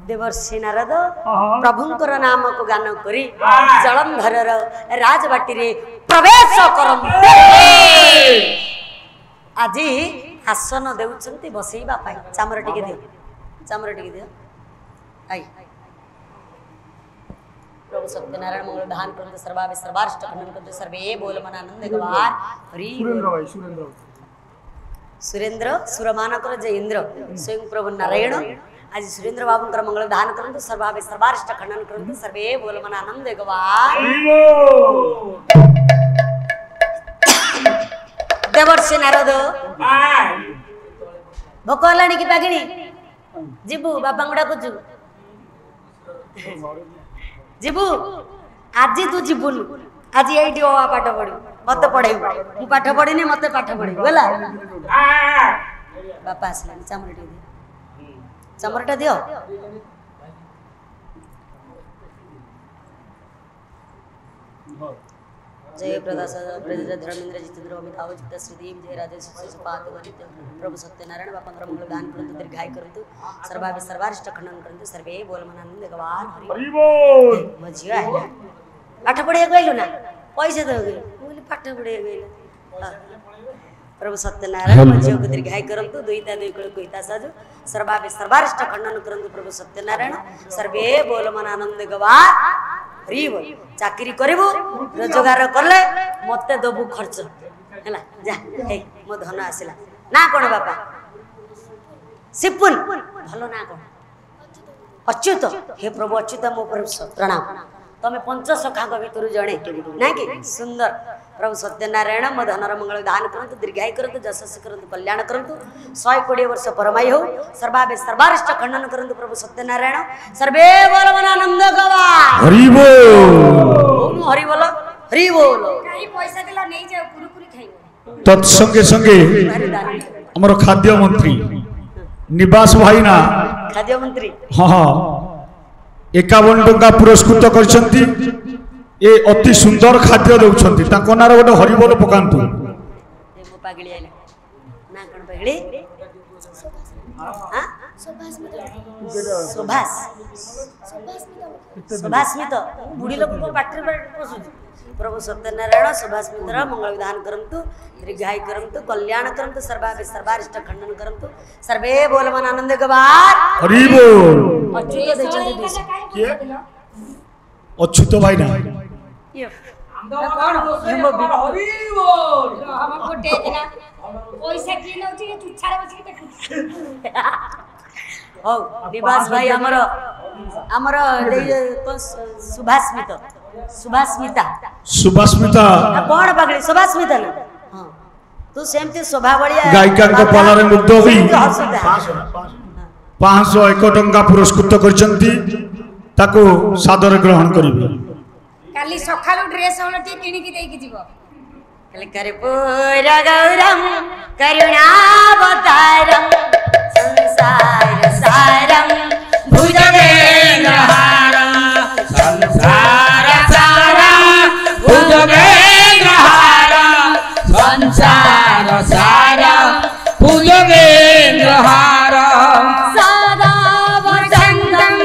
देवर्षि नारद प्रभुंकर नाम को गान करी जलंधर राजबाटी रे प्रवेश करंते आज आसन देउछंती बसैबा पाई चामर टिके दियो आई प्रभु सत्यनारायण मंगल धान करते सर्वावे सर्वारिष्ट खंडन करते सर्वे बोल मन आनंद गवार हरि सुरेंद्र सुरमानकर जय इंद्र स्वयं प्रभु नारायण आज सुरेंद्र बाबूंकर मंगल धान करते सर्वावे सर्वारिष्ट खंडन करते सर्वे बोल मन आनंद गवार देवर्षि नारद भोक हलानी कि पागिनी जीबू बापा गुड़ा को जीबू आज तू जीवुन आज ये पाठ पढ़ी मत पढ़े मु पाठ पढ़ी मत पाठ पढ़ी गला बापा आसला चामरटा दियो जय प्रदास धर्मेंद्र जितेंद्र अमिताभ जित श्रीदेव जय राजेश पाद प्रभु सत्यनारायण बापंद्र मंगल दान करंतु दीर्घाय करंतु सर्वाभि सर्वारिष्ट खंडन करंतु सर्वे बोल मनानंद गवान हरि बोल मजिया है पाठ पढ़े गइलो ना पैसा दे गइलो बोली पाठ पढ़े गइलो प्रभु सत्यनारायण मजिया को दीर्घाय करंतु दुईता दुई कुल कोइता साजु सर्वाभि सर्वारिष्ट खंडन करंतु प्रभु सत्यनारायण सर्वे बोल मनानंद गवान हरि बोल चाकरी करिबो रोजगार करले मते दबु खर्च हैला जा हे मो धन आसिला ना कोन बापा सिपुन भलो ना कोन अच्युत हे प्रभु अच्युत मो प्रणाम तमे पंच सखा भितर जणे ना कि सुंदर प्रभु सत्यनारायण मो धनर मंगल दान करंतु दीर्घाय करंतु जशस्वी करंतु कल्याण करंतु 120 वर्ष परमाई हो सर्वाभि सर्वारिष्ट खंडन करंतु प्रभु सत्यनारायण सर्वे बोल आनंद गवा हरि बोल हरि बोल हरि बोल काई पैसा दिला नै जाओ कुरकुरी खाइबो तत्संगे संगे हमर खाद्य मंत्री निवास भाईना खाद्य मंत्री हां 51 टंका पुरस्कृत करछंती ए अति सुंदर खाद्य दउछंती ता कोनार गोटे हरिबोल पकांतु ए मो पागली आइला ना कोन पागली हां सुभाष सुभाषमित बुढ़ी लोक को पाटर पसु प्रभु सत्यनारायण सुभाषमित्र मंगल विधान करंतु दीर्घाय करंतु कल्याण करंतु सर्वाभि सर्वारिष्ट खंडन करंतु सर्वे बोल मन आनंद गवार हरि बोल अच्युत देचंती दिस के अच्युत भाई ना ये कोन हम हरि बोल हम गोटे देना पैसा की नउची चुछारे बसी के हो निवास भाई हमर सुभाषमिता कौन पकड़ी सुभाषमिता ना हां तू सेमती शोभा बढ़िया गायिका को पाला रे मुग्ध होई 501 टंका पुरस्कृत करचंती ताको सादर ग्रहण करिवे काली सखालु ड्रेस होलती किनी की देई की जीवो काली करे पूरा गौरम करुणावतारम संसार सारम भुजगेन्द्रहारम संसार सारम भुजगेन्द्रहारम संसार सारम भुजगेन्द्रहारम सदा वसंतम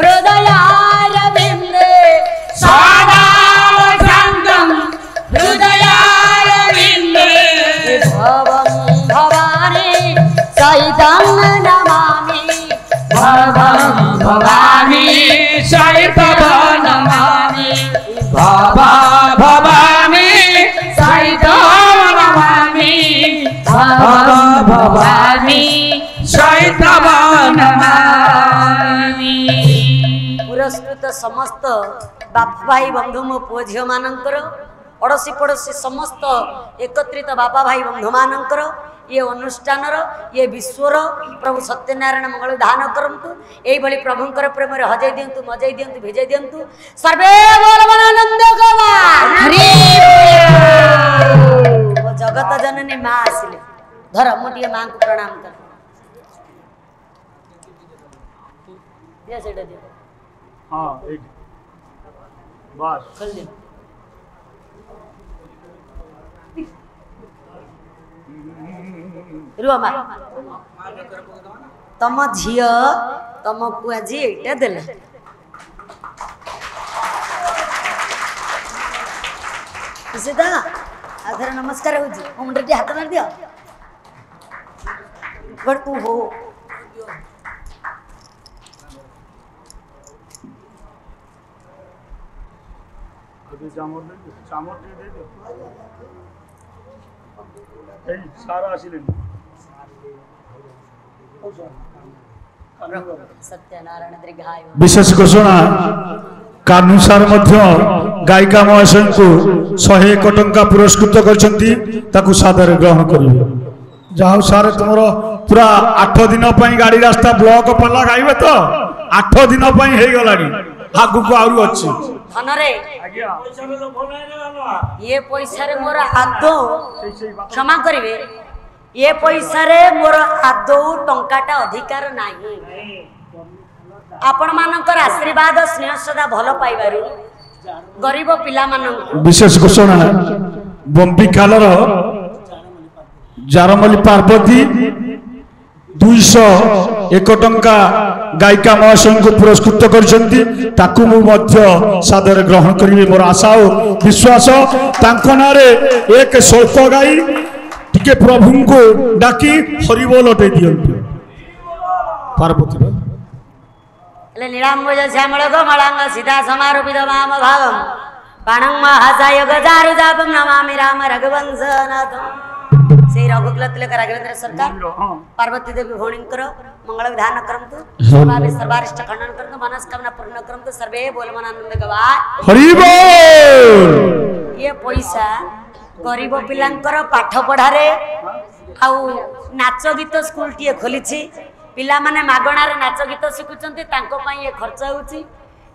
हृदयारविंदे सदा वसंतम हृदयारविंदे भवं भवानी सहितं नमामि भवं भवानी सहितं नमामि भवानी सहितं नमामि भवानी सहितं नमामि पुरस्कृत समस्त बाप भाई बंधु मो पुओ झियो मानकर अड़ोसी पड़ोसी समस्त एकत्रित बापा भाई बंधु मानकर ये अनुष्ठान ये विश्वर प्रभु सत्यनारायण मंगल दान करंतु एई भली प्रभुंकर प्रेम रे हजै दियंतु मजै दियंतु भिजै दियंतु सर्वे बोल आनंद गवा हरि बोल जगत जननी मां आसिले धर मोटिए मां को प्रणाम कर दिया सेटा दिया हां एक बस खोल दे रुआ मा तम झियो तुमको आज ये देले सीधा आधर नमस्कार हो मुंडे हाथ मार दियो बट तू हो सत्यनारायण दीर्घायु विशेष घोषणा कानुसार गायिका महाशय को 101 टंका पुरस्कृत कर सादर ग्रहण करेंगे जाओ सारे तुम पूरा 8 दिन गाड़ी रास्ता ब्लॉक पल्ला गाइबे तो 8 दिन आगु को आउरी अच्छी धनरे ये पैसा रे मोर आदो क्षमा करिवे ये पैसा रे मोर आदो टंकाटा अधिकार नाही आपण मानकर आशीर्वाद स्नेह सदा भल पाइबारु गरीब पिला मानन विशेष घोषणा बंबिखालर जारमली पार्वती 201 टंका गायिका महाशय को पुरस्कृत कर सादर ग्रहण करेंगे मोर आशा और विश्वास ना एक स्वल्प गाई टिके प्रभु को डाकी हरिबोल लटे दियंतु पार्वती नीलांबुज श्यामल कमलांग सीता समारोपित वाम भागम बाणं महासाय गजारु जापं नमामि राम रघुवंशनाथं से रघुकुल तिलक राघवेंद्र सरकार पार्वती देवी भौणींकर मंगल विधान करंतु सर्वाभि सर्वारिष्ट खंडन करंतु मनस्कामना पूर्ण करंतु सर्वे बोल मनानंद गवाय हरि बोल ये पैसा गरीब पिलांकर पाठ पढ़ारे आउ नाच गीत स्कूल टिए खोलिछि पिला माने मागणार नाच गीत शिखुचंती तांको पई ये खर्च होउछि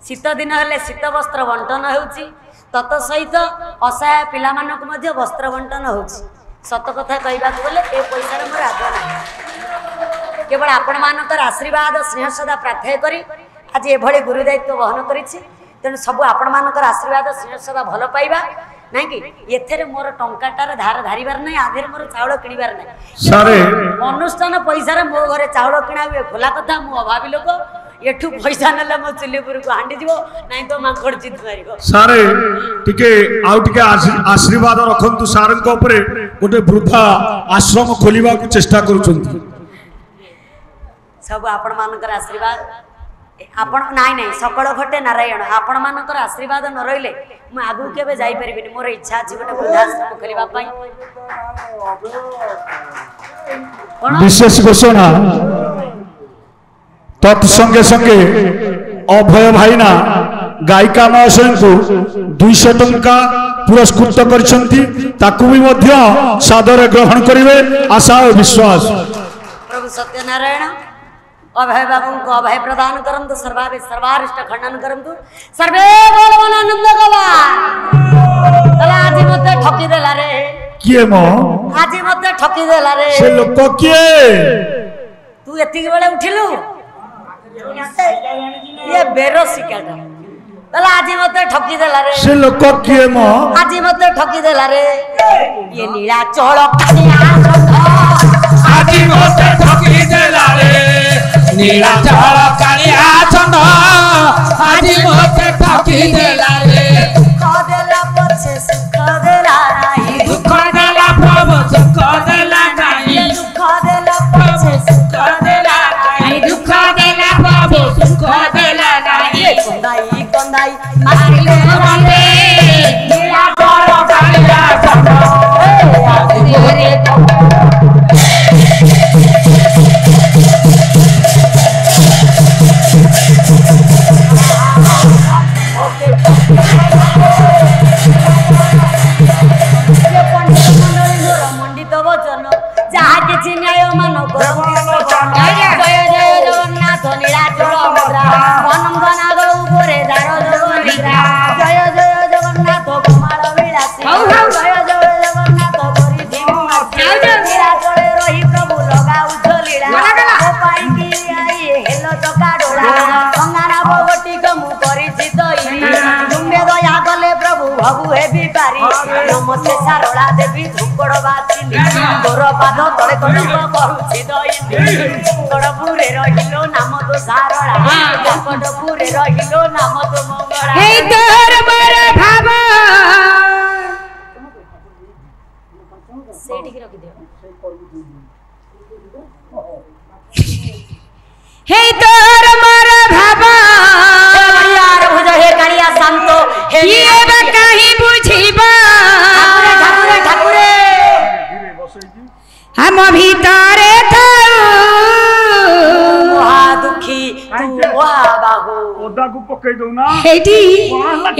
शीत दिन हेले शीत वस्त्र बंटन होउछि तत सहित असहाय पिला मानक मध्ये वस्त्र बंटन होउछि सत कथा कहबा बोले ए पैसा रे मोर आदो नाही केवल आपण मानकर आशीर्वाद स्नेह सदा प्रार्थना करी आज ए भली गुरु दायित्व वहन करिछि तेन सब आपण मानकर आशीर्वाद स्नेह सदा भल पाइबा नहीं कि एथेरे मोर टंकाटार धार धारिबार नहीं आधेर मोर चाउल किनिबार नहीं सारे अनुष्ठान पैसा रे मो घरे चाउल किना हुए खोला कथा मु अभावी लोक एठू पैसा नेले मो चुलीपुर को हांडी जीवो नहीं तो मांकड़ जित मारिबो सारे टिके आशीर्वाद रखंतु सारन को ऊपर गोटे वृद्धा आश्रम खोलिबा को चेष्टा करूछंती सब आपण मानकर आशीर्वाद आपण नाई नहीं सकल घटे नारायण आपण मानकर आशीर्वाद न रहिले मु आगु केबे जाई परिबिनी मोर इच्छा अछि गोटे वृद्धाश्रम खोलिबा पई विशेष घोषणा तत्संगे संगे अभय भाईना गायिका महाशय को 200 टंका पुरस्कृत कर सादर ग्रहण करेंगे आशा और विश्वास प्रभु सत्यनारायण अभय बाबू को अभय प्रदान करंतु सर्वाभि सर्वारिष्ट खंडन करंतु सर्वे बोल आनंद गवा तला आज मते ठकी देला रे किए मो आज मते ठकी देला रे से लोक किए तू एतिक बेले उठिलु ये बेरोसी काटा तला आज मते ठकी देला रे से लोक किए मो आज मते ठकी देला रे ये नीला चोळ कानिया आज मते ठकी देला रे नीला चोळ कानिया छंद आज मते ठकी देला रे दुख देला पछे सुख देला नाही दुख देला प्रभु सुख देला नाही दुख देला पछे सुख देला नाही दुख देला प्रभु सुख देला नाही कंदाई कंदाई मारिले वंदे नीला चोळ कानिया छंद आज मोरे मंडित वचन जहा किछि न्याय मान जय जय जगन्नाथ नीलाचल मुद्रा मनंदनाग उपरे दार जगन्निद्रा जय जय जगन्नाथ कमाल विलासी जय जय जगन्नाथ परिधि नीलाचले रही प्रभु लगाउछ लीला ओ पाई कि आई हेलो चका डोला गंगाना भगटी कमु करिछि तई तुमे दया कले प्रभु भगु हेबी पारी नमस्ते सारला देवी धुकड़ बासिनी तोर ମୋର ପାଦ ତଳେ କଲଙ୍କ କରୁଛି ଦଇନି ଗଡ଼ପୁରେ ରହିଲ ନାମ ତ ସାରଳା ଗଡ଼ପୁରେ ରହିଲ ନାମ ତ ମଙ୍ଗଳା ହେଇ ତୋର ମୋର ଭାବ ସେଇଠିକି ରଖିଦିଅ ହେଇ ତୋର ମୋର ଭାବ ଭୁଜ ହେ କାଳିଆ ଶାନ୍ତ କିଏ ବା କାହିଁ ବୁଝିବ ଠାକୁରେ ଠାକୁରେ ଆମ ଭିତରେ ମହା ଦୁଃଖୀ ତୁ ମହା ବାହୁ ଓଦାକୁ ପକେଇ ଦଉନା ହେଇଟି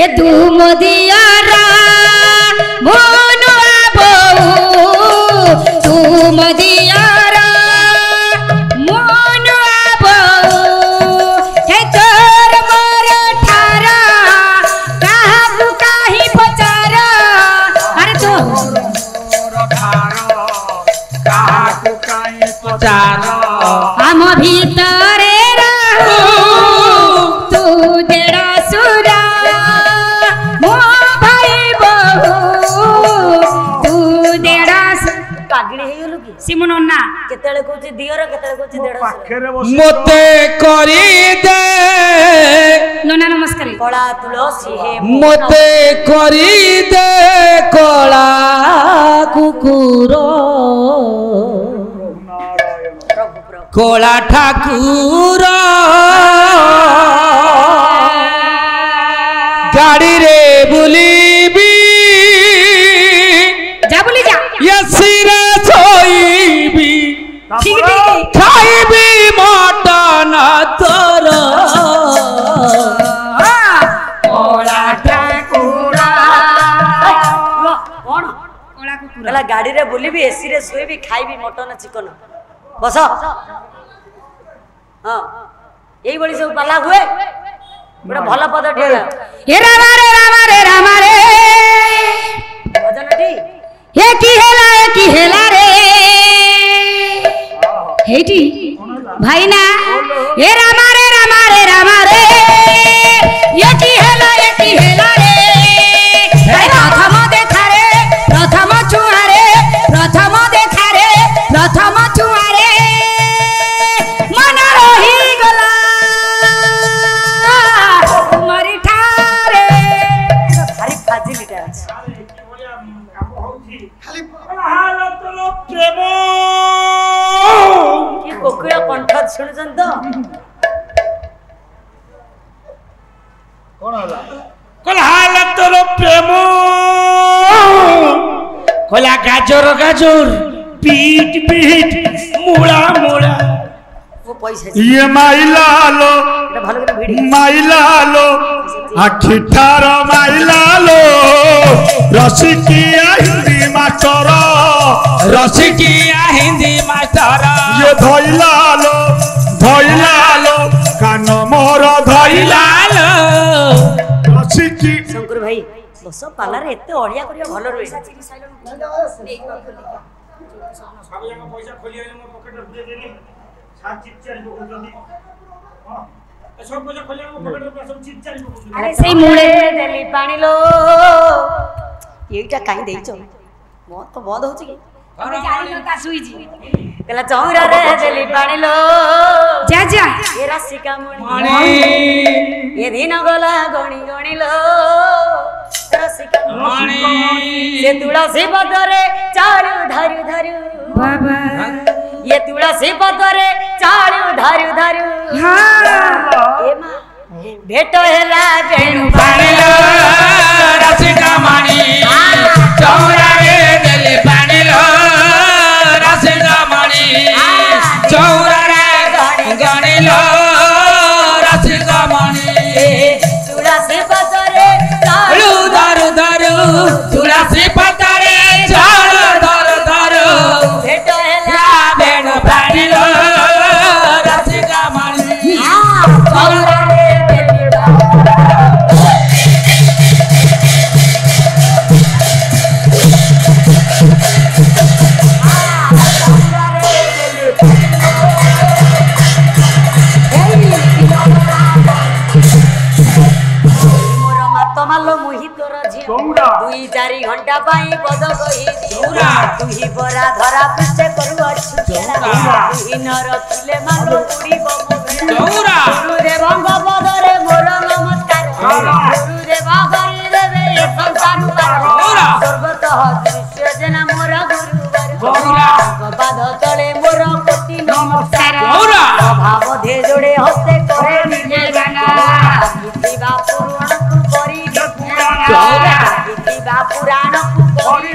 ଏ ତୁ ମଦିଆରା ମନୁଆ ବୋଉ ତୁ ମଦିଆରା ମନୁଆ ବୋଉ ହେ ତୋର ମୋର ଠାରା କାହାକୁ କାହିଁ ପଚାର ଆରେ ତୁ କାହାକୁ କାହିଁ ପଚାର ଆମ ଭିତରେ ରହୁ ତୁ ଦେଢ଼ ସୁରା ମୋ ଭାଇ ବୋହୁ ତୁ ଦେଢ଼ ପାଗିଳି ହେଇଗଲୁ କି ସିମୁ ନନା କେତେବେଳେ କହୁଛି ଦିଅର କେତେବେଳେ କହୁଛି ଦେଢ଼ଶୁର ପାଖରେ ବସି ମତେ କରିଦେ ନନା ନମସ୍କାର କଳା ତୁଳସୀ ହେ ମତେ କରିଦେ କଳା କୁକୁର ପ୍ରଭୁ ପ୍ରଭୁ କଳା ଠାକୁର ଗାଡ଼ିରେ ବୁଲିବି ଯା ବୋଲି ଯା ଏସିରେ ଶୋଇବି ଠିକ ଠିକ ଖାଇବି ମଟନ ତୋର କଳା ଠାକୁର କଣ କଳା କୁକୁର ହେଲା ଗାଡିରେ ବୁଲିବି ଏସିରେ ଶୋଇବି ଖାଇବି ମଟନ ଚିକନ ବସ ହଁ ଏଇଭଳି ସବୁ ପାଲା ହୁଏ ଗୋଟେ ଭଲ ପଦଟି ହେଲା ଏ ରାମାରେ ରାମାରେ ରାମାରେ ଭଜନଟି ଏ କି ହେଲା ରେ ହେଇଟି ଭାଇନା ଏ ରାମାରେ ରାମାରେ ରାମାରେ ଏ କି ହେଲା ରେ ପ୍ରଥମ ଦେଖାରେ ପ୍ରଥମ ଛୁଆରେ ପ୍ରଥମ ଦେଖାରେ ପ୍ରଥମ ଛୁଆରେ ମନ ରହିଗଲା ତୁମରି ଠାରେ ଭାରି ଫାଜିଲିଟା ଅଛି କି କୋକିଳ କଣ୍ଠ ଶୁଣୁଛନ୍ତି ତ କଣ ହେଲା କଲହାଲ ତୋର ପ୍ରେମ କଲା ଗାଜର ଗାଜର ପିଟ ପିଟ ମୂଳା ମୂଳା ମୋ ପଇସା ଇଏ ମାଇଲାଲୋ ଏଟା ଭଲ করে ভিড়ি ମାଇଲାଲୋ ଆଖି ଠାର ମାଇଲାଲୋ ରସିକିଆ ହିନ୍ଦୀ ମାଷ୍ଟର ରସିକିଆ ହିନ୍ଦୀ ମାଷ୍ଟର ଇଏ ଧଇଲାଲୋ କାନ ମୋର ଧଇଲାଲୋ ରସିକି শঙ্কর ভাই বস পালারে এতে অড়িয়া করিয়া ভালো রয়ে আরে সেই মুড়ে দেলি পানি লো এইটা কাই দেইছ মত তো বন্ধ হচ্ছে কি কলা চৌরা রে দেলি পানি লো যা যা এ রাশিকা মণি এ দিন গলা গণি গণি লো রাশিকা মণি সে তুলসী পদরে চালু ধরু ধরু বাবা ये तुलसी पदरे चालू धरु धरु ए मा भेट हेला बेणु ପାଣିଲ ରସିକା ମଣି ଚଉରାରେ ଦେଲେ ପାଣିଲ ରସିକା ମଣି ଚଉରାରେ ଗଣିଲ ରସିକା ମଣି तुलसी पदरे चालू ଧରୁ ଧରୁ ତୁଳସୀ ପତରେ ଚାଳ ଧରୁ ଧରୁ भेट हेला ବେଣୁ ପାଣିଲ ରସିକା ମଣି चौरारे बेलुड़ा घंटा पाई पद कही तुही बरा धरा पृष्ठे करुअछु तुही न रखिले मानो उड़ीब गुरुदेव पदरे मोर नमस्कार गुरुदेव करी देवे संसार सर्वतः दृश्य जना मोर गुरुवर पाद तले मोर कोटि नमस्कार भाव धे जोड़े हस्ते करे निजे गाना इतिबा पुराण को करी इतिबा पुराण को करी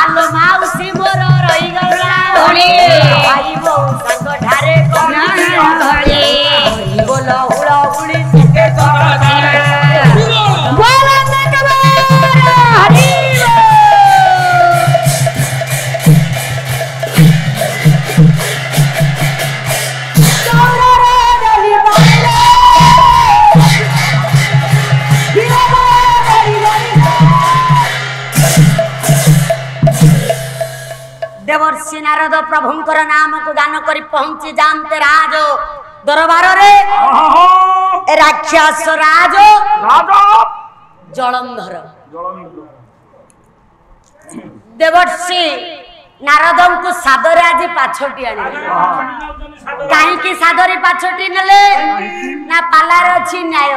आलो माउसी मोर रही गला होली भाई बो संग ठारे कना होली बोल हुला हुली सके कर बोल नकबार हरि देवर्षि नारद प्रभुंकर नाम को गान करी पहुंची जानते राज दरबार रे राक्षस राज जलंधर देवर्षि नारद को सादर आज पाछटी आने कहीं सादरी पाछटी नेले ना पालार अच्छी न्याय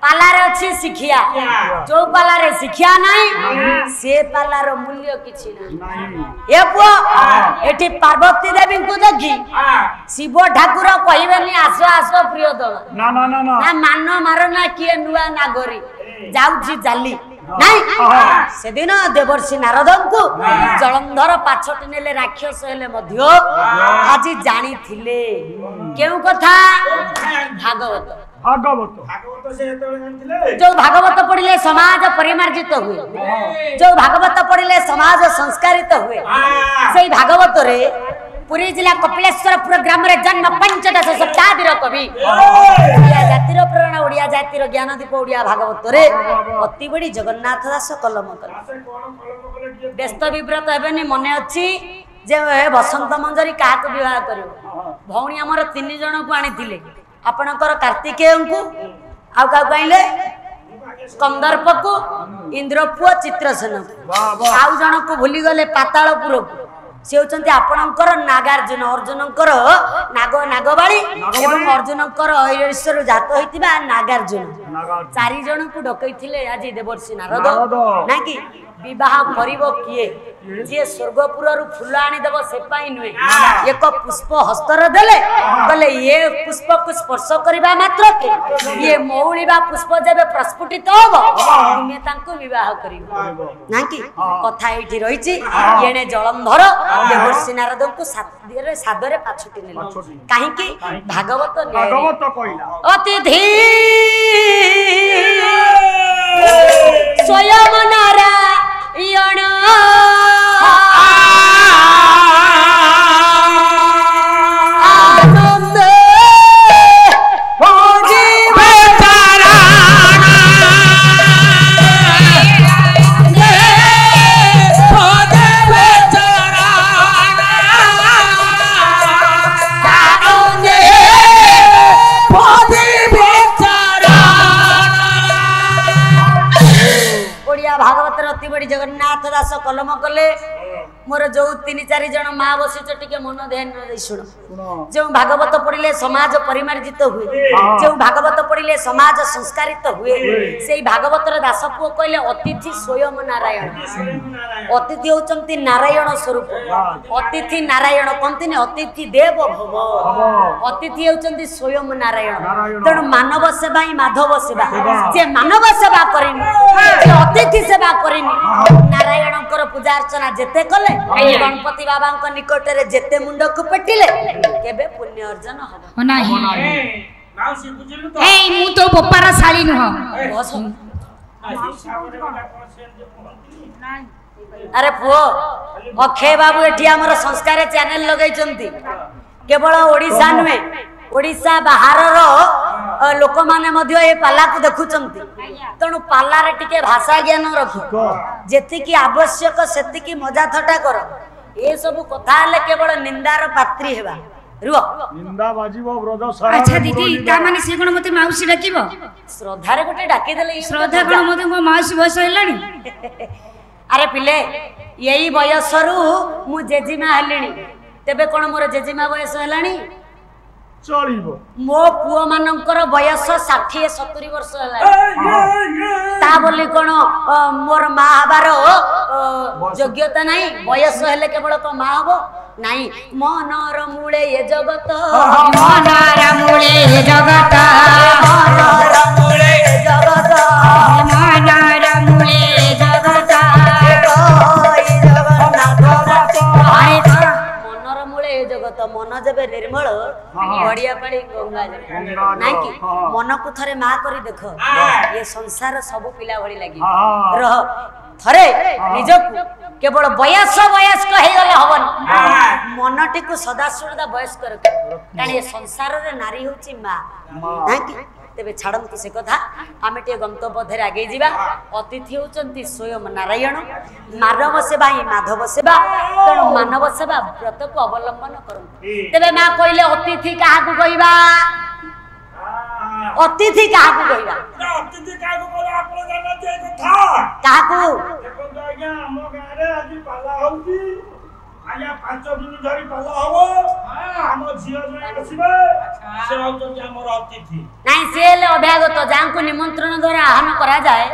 पालार अच्छी शिक्षा जो पालार शिक्षा नहीं से पालार मूल्य किछि नहीं ए पुओ एठी पार्वती देवी को देखी शिव ठाकुर कहबेनी आसो आसो प्रियतम ना ना ना ना मान मार ना किए नुआ नागरी जाउची जाली नहीं से दिन देवर्षि नारद को जलंधर पाछटी नेले राक्षस हेले मध्य आज जानी थिले केउ कथा भागवत जो भागवत पढ़िले समाज परिमार्जित हुए जो भागवत पढ़िले समाज संस्कारित हुए से भागवत रे पुरी जिला कपिलेश्वरपुर ग्राम रे जन्म 15 शताब्दीर कवि ओडिया जातिर प्राण ओडिया जातिर ज्ञानदीप ओडिया भागवत रे अति बड़ी जगन्नाथ दास कलम कले व्यस्त विव्रत हेबेनी मने अछि जे बसंत मंजरी काक विवाह करियो भौणी हमर 3 जण को आनिथिले आपणकर कार्तिकेय को आउ का कहले कंदर्प को इंद्रपुआ चित्रसेन आउ जण को भूली गले पातालपुर को से होचंती आपणकर नागार्जुन अर्जुनकर नाग नागबाळी एवं अर्जुनकर ऐश्वर्य जात होइतिबा नागार्जुन 4 जण को डकैथिले आज देवर्षि नारद ना कि विवाह करिवो किए जे स्वर्गपुर रु फूल आनी देबो से पाई नुए एक पुष्प हस्तर देले कहले ये पुष्प को स्पर्श करबा मात्र के ये मौलिबा पुष्प जेबे प्रस्फुटित होबो तुमे तांको विवाह करिवो ना कि कथा एठी रहिछि येने जलंधर देवर्षि नारद को सादरे पाछटी नेले काहे कि भागवत कहिला अतिथि स्वयं नारायण आनंद भागवत अति बड़ी जगन्नाथ दास कलम कले मोर जो 3-4 जन माँ बसीच टिके मन ध्यान शुण जो भागवत पढ़िले समाज परिमार्जित हुए जो भागवत पढ़िले समाज संस्कारित हुए से भागवतर दास पुओ कहले अतिथि स्वयं नारायण अतिथि होचंती नारायण स्वरूप अतिथि नारायण कहते अतिथि देव भव अतिथि होचंती स्वयं नारायण तेणु मानव सेवा ही माधव सेवा जे मानव सेवा करिनी जे अतिथि सेवा करिनी नारायणकर पूजा अर्चना जेते कले गणपति बाबा निकट रे जेते मुंड को पेटिले केबे पुण्य अर्जन हो नाही माउसी बुझिलु तो ए मु तो बोपारा साली न अरे पुओ अक्षय बाबू एठी हमर संस्कार चैनल लगै चंती केवल ओडिसा नुए ओडिसा बाहर रो लोक माने मध्य ए पाला को देखुचंती तणु पाला रे टिके भाषा ज्ञान रखो जेति की आवश्यक सेति की मजा थटा कर ए सब कथा ले केवल निंदार पात्री हेबा रुओ निंदा बाजीबो ब्रज सारा अच्छा दीदी ता माने से कोन मते माउसी डाकिबो ଶ୍ରଦ୍ଧାରେ ଗୋଟେ ଡାକିଦେଲେ ଶ୍ରଦ୍ଧା କଣ ମତେ ମୋ ମାଉସୀ ବୟସ ହେଲାଣି ଆରେ ପିଲେ ଏଇ ବୟସରୁ ମୁଁ ଜେଜିମା ହେଲିଣି ତେବେ କଣ ମୋର ଜେଜିମା ବୟସ ହେଲାଣି ଚଳିବ ମୋ ପୁଅ ମାନଙ୍କର ବୟସ 60-70 ବର୍ଷ ହେଲାଣି ତା ବୋଲି କଣ ମୋର ମା ହବାର ଯୋଗ୍ୟତା ନାହିଁ ବୟସ ହେଲେ କେବଳ କଣ ମା ହବ ନାଇଁ ମନର ମୂଳେ ଏ ଜଗତ ମନର ମୂଳେ ଜଗତ ମନର ମୂଳେ ଏ ଜଗତ ମନର ମୂଳେ ଜଗତ ମନର ମୂଳେ ଏ ଜଗତ ମନ ଯେବେ ନିର୍ମଳ ବଢିଆ ପାଣି ଗଙ୍ଗା ନାଇଁ କି ମନକୁ ଥରେ ମା କରି ଦେଖ ଏ ସଂସାର ସବୁ ପିଲା ଭଳି ଲାଗିବ ରହ ଥରେ ନିଜକୁ କେବଳ ବୟସ୍କ ହେଇଗଲେ ହବନି ମନଟିକୁ ସଦାସର୍ବଦା ବୟସ୍କ ରଖ କାରଣ ଏ ସଂସାରରେ ନାରୀ ହଉଛି ମା ନାଇଁ କି ତେବେ ଛାଡ଼ନ୍ତୁ ସେ କଥା ଆମେ ଟିକେ ଗନ୍ତବ୍ୟଧରେ ଆଗେଇ ଯିବା ଅତିଥି ହେଉଛନ୍ତି ସ୍ୱୟଂ ନାରାୟଣ ମାନବ ସେବା ହିଁ ମାଧବ ସେବା ତେଣୁ ମାନବ ସେବା ବ୍ରତକୁ ଅବଲମ୍ବନ କରନ୍ତୁ ତେବେ ମା କହିଲେ ଅତିଥି କାହାକୁ କହିବା ଅତିଥି କାହାକୁ କହିବା ଅତିଥି କାହାକୁ କହିବା ଆପଣ ଜାଣନ୍ତି ଏ କଥା କାହାକୁ ଦେଖନ୍ତୁ ଆଜ୍ଞା ଆମ ଗାଁରେ ଆଜି ପାଲା ହଉଛି ଆଜ୍ଞା 5 ଦିନ ଧରି ପାଲା ହବ ଆମ ଝିଅ ଜଣେ ଆସିବେ ସେ ହଉଛନ୍ତି ଆମର ଅତିଥି ନାଇଁ ସେ ହେଲେ ଅଭ୍ୟାଗତ ଯାହାଙ୍କୁ ନିମନ୍ତ୍ରଣ ଦ୍ୱାରା ଆହ୍ୱାନ କରାଯାଏ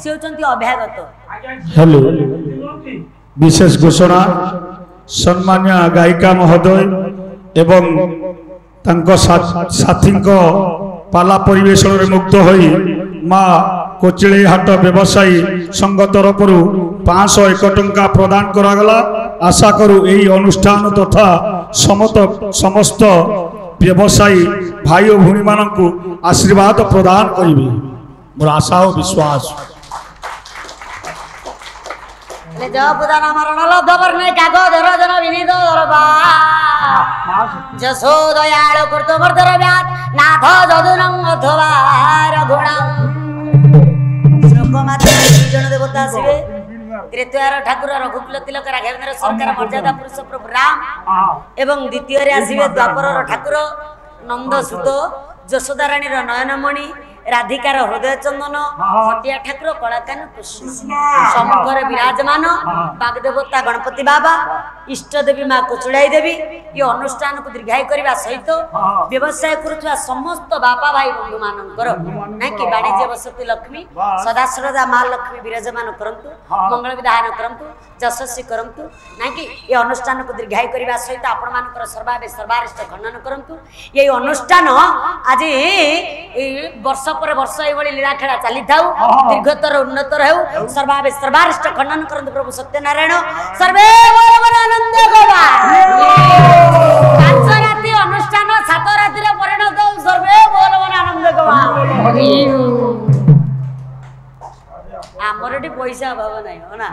ସେ ହେଉଛନ୍ତି ଅଭ୍ୟାଗତ ଆଜ୍ଞା ହ୍ୟାଲୋ ଦିଅନ୍ତି ବିଶେଷ ଘୋଷଣା ସମ୍ମାନ୍ୟ ଗାୟିକା ମହୋଦୟ ଏବଂ ତାଙ୍କ ସାଥୀଙ୍କ ପାଲା ପରିବେଷଣରେ ମୁଗ୍ଧ ହୋଇ ମା କୋଚିଳେଇ ହାଟ ବ୍ୟବସାୟୀ ସଂଘ ତରଫରୁ 501 ଟଙ୍କା ପ୍ରଦାନ କରାଗଲା ଆଶା କରୁ ଏହି ଅନୁଷ୍ଠାନ ତଥା ସମସ୍ତ ବ୍ୟବସାୟୀ ଭାଇ ଓ ଭଉଣୀମାନଙ୍କୁ ଆଶୀର୍ବାଦ ପ୍ରଦାନ କରିବେ ମୋର ଆଶା ଓ ବିଶ୍ୱାସ ଜପୁଦାନ ମରଣ ଲବ୍ଧବର୍ଣ୍ଣେ କାଗଜର ଜନ ବିନିତ ଦରବା ଯଶୋ ଦୟାଳ କୃତବର୍ଦ୍ଧର ବ୍ୟାତ ନାଥ ଯଦୁନଂ ଅଥବା ରଘୁଣାଂ ଶ୍ଲୋକ ମାଧ୍ୟମରେ 2 ଜଣ ଦେବତା ଆସିବେ ତୃତୀୟର ଠାକୁର ରଘୁକୁଲ ତିଲକ ରାଘବେନ୍ଦ୍ର ସରକାର ମର୍ଯ୍ୟାଦା ପୁରୁଷ ପ୍ରଭୁ ରାମ ଏବଂ ଦ୍ୱିତୀୟରେ ଆସିବେ ଦ୍ୱାପରର ଠାକୁର ନନ୍ଦସୁତ ଯଶୋଦାରାଣୀର ନୟନମଣି ରାଧିକାର ହୃଦୟ ଚନ୍ଦନ ହଟିଆ ଠାକୁର କଳାକାନ କୃଷ୍ଣ ସମ୍ମୁଖରେ ବିରାଜମାନ ବାଗଦେବତା ଗଣପତି ବାବା ଇଷ୍ଟଦେବୀ ମା କୋଚୁଡ଼ାଇ ଦେବୀ ଏ ଅନୁଷ୍ଠାନକୁ ଦୀର୍ଘାୟୁ କରିବା ସହିତ ବ୍ୟବସାୟ କରୁଥିବା ସମସ୍ତ ବାପା ଭାଇ ବନ୍ଧୁ ମାନଙ୍କର ନାକି ବାଣିଜ୍ୟ ବସତି ଲକ୍ଷ୍ମୀ ସଦାସର୍ବଦା ମା ଲକ୍ଷ୍ମୀ ବିରାଜମାନ କରନ୍ତୁ ମଙ୍ଗଳ ବିଧାନ କରନ୍ତୁ ଯଶସ୍ୱୀ କରନ୍ତୁ ନାକି ଏ ଅନୁଷ୍ଠାନକୁ ଦୀର୍ଘାୟୁ କରିବା ସହିତ ଆପଣମାନଙ୍କର ସର୍ବାରିଷ୍ଟ ଖଣ୍ଡନ କରନ୍ତୁ ଏ ଅନୁଷ୍ଠାନ ଆଜି ବର୍ଷ ପରେ ବର୍ଷ ଏଇଭଳି ଲୀଳାଖେଳା ଚାଲିଥାଉ ଦୀର୍ଘତର ଉନ୍ନତର ହେଉ ସର୍ବାରିଷ୍ଟ ଖଣ୍ଡନ କରନ୍ତୁ ପ୍ରଭୁ ସତ୍ୟନାରାୟଣ ସର୍ବେ ଆନନ୍ଦ ଗୋବା 5 ରାତି ଅନୁଷ୍ଠାନ 7 ରାତିରେ ପରିଣତ ସର୍ବେ ଆନନ୍ଦ ଗୋବା ଆମର ଏଠି ପଇସା ଅଭାବ ନାହିଁ ନା